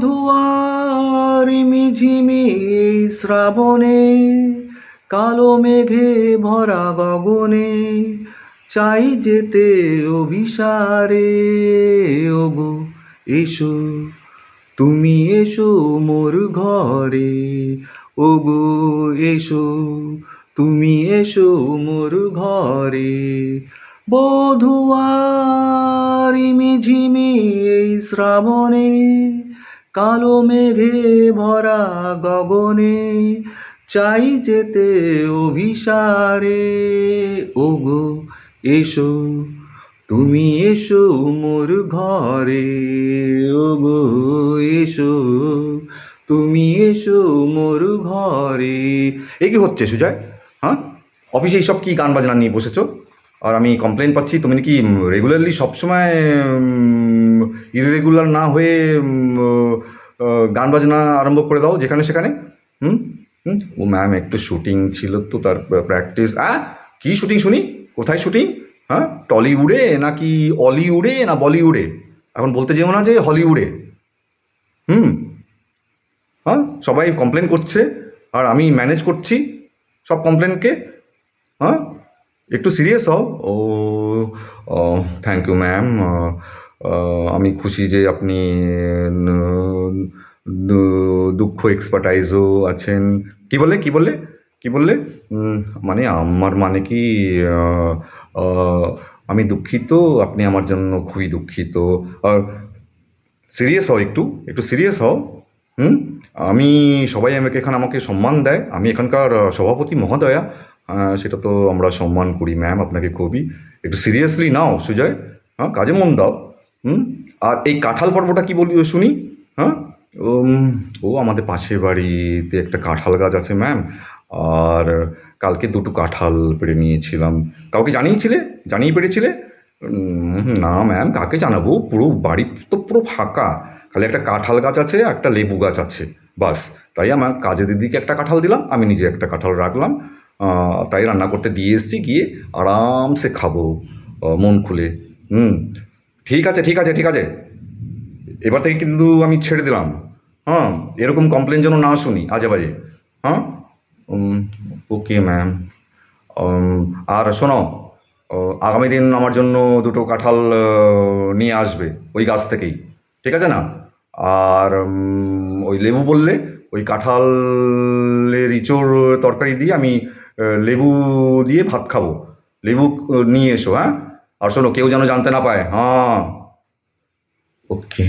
বধূয়ার মিঝিমি এই শ্রাবণে, কালো মেঘে ভরা গগনে, চাই যেতে অভিসারে। ওগো এসো, তুমি এসো মোর ঘরে। ওগো এসো, তুমি এসো মোর ঘরে। বধূয়ার মিঝিমি এই শ্রাবণে, কালো মেঘে ভরা গগনে, চাই যেতে অভিসারে। ওগো এসো, তুমি এসো মোর ঘরে। ওগো এসো, তুমি এসো মোর ঘরে। এ কি হচ্ছে সুজয়? হ্যাঁ, অফিসে এইসব কি গান বাজনা নিয়ে বসেছো? আর আমি কমপ্লেন পাচ্ছি, তুমি নাকি রেগুলারলি সবসময় ইরেগুলার না হয়ে গান বাজনা আরম্ভ করে দাও যেখানে সেখানে। হুম হুম ও ম্যাম, একটু শুটিং ছিল তো, তার প্র্যাকটিস। কী শুটিং শুনি? কোথায় শুটিং? হ্যাঁ, টলিউডে নাকি অলিউডে না বলিউডে? এখন বলতে যেও না যে হলিউডে। হুম হ্যাঁ, সবাই কমপ্লেন করছে আর আমি ম্যানেজ করছি সব কমপ্লেনকে। হ্যাঁ, একটু সিরিয়াস হও। ও, থ্যাংক ইউ ম্যাম। আমি খুশি যে আপনি দুঃখ এক্সপার্টাইজও আছেন। কি বললে কি বললে কি বললে? মানে আমার মানে কি, আহ, আহ, আমি দুঃখিত, আপনি আমার জন্য খুবই দুঃখিত। আর সিরিয়াস হও, একটু একটু সিরিয়াস হও। হুম আমি, সবাই আমাকে সম্মান দেয়, আমি এখানকার সভাপতি মহোদয়া। সেটা তো আমরা সম্মান করি ম্যাম আপনাকে খুবই। একটু সিরিয়াসলি নাও সুজয়। হ্যাঁ, কাজে মন দাও। হুম আর এই কাঁঠাল পর্বটা কি বলি শুনি? হ্যাঁ, উম, ও আমাদের পাশের বাড়িতে একটা কাঁঠাল গাছ আছে ম্যাম। আর কালকে দুটো কাঁঠাল পেড়ে নিয়েছিলাম। কাউকে জানিয়ে পেরেছিলে? না ম্যাম, কাকে জানাবো, পুরো বাড়ি তো পুরো ফাঁকা। খালি একটা কাঁঠাল গাছ আছে, একটা লেবু গাছ আছে, বাস। তাই আমার কাজে দিদিকে একটা কাঁঠাল দিলাম, আমি নিজে একটা কাঁঠাল রাখলাম। তাই রান্না করতে দিয়ে এসেছি, গিয়ে আরামসে খাবো মন খুলে। হুম ঠিক আছে ঠিক আছে ঠিক আছে, এবার থেকে কিন্তু আমি ছেড়ে দিলাম। হ্যাঁ, এরকম কমপ্লেন যেন না শুনি আজে বাজে। হ্যাঁ, ওকে ম্যাম। আর শোনো, আগামী দিন আমার জন্য দুটো কাঁঠাল নিয়ে আসবে ওই গাছ থেকেই, ঠিক আছে না? আর ওই লেবু বললে, ওই কাঁঠালের ইঁচড় তরকারি দিয়ে আমি লেবু দিয়ে ভাত খাবো। লেবু নিয়ে এসো, হ্যাঁ? আর শোনো, কেউ যেন জানতে না পায়। হ্যাঁ, ওকে।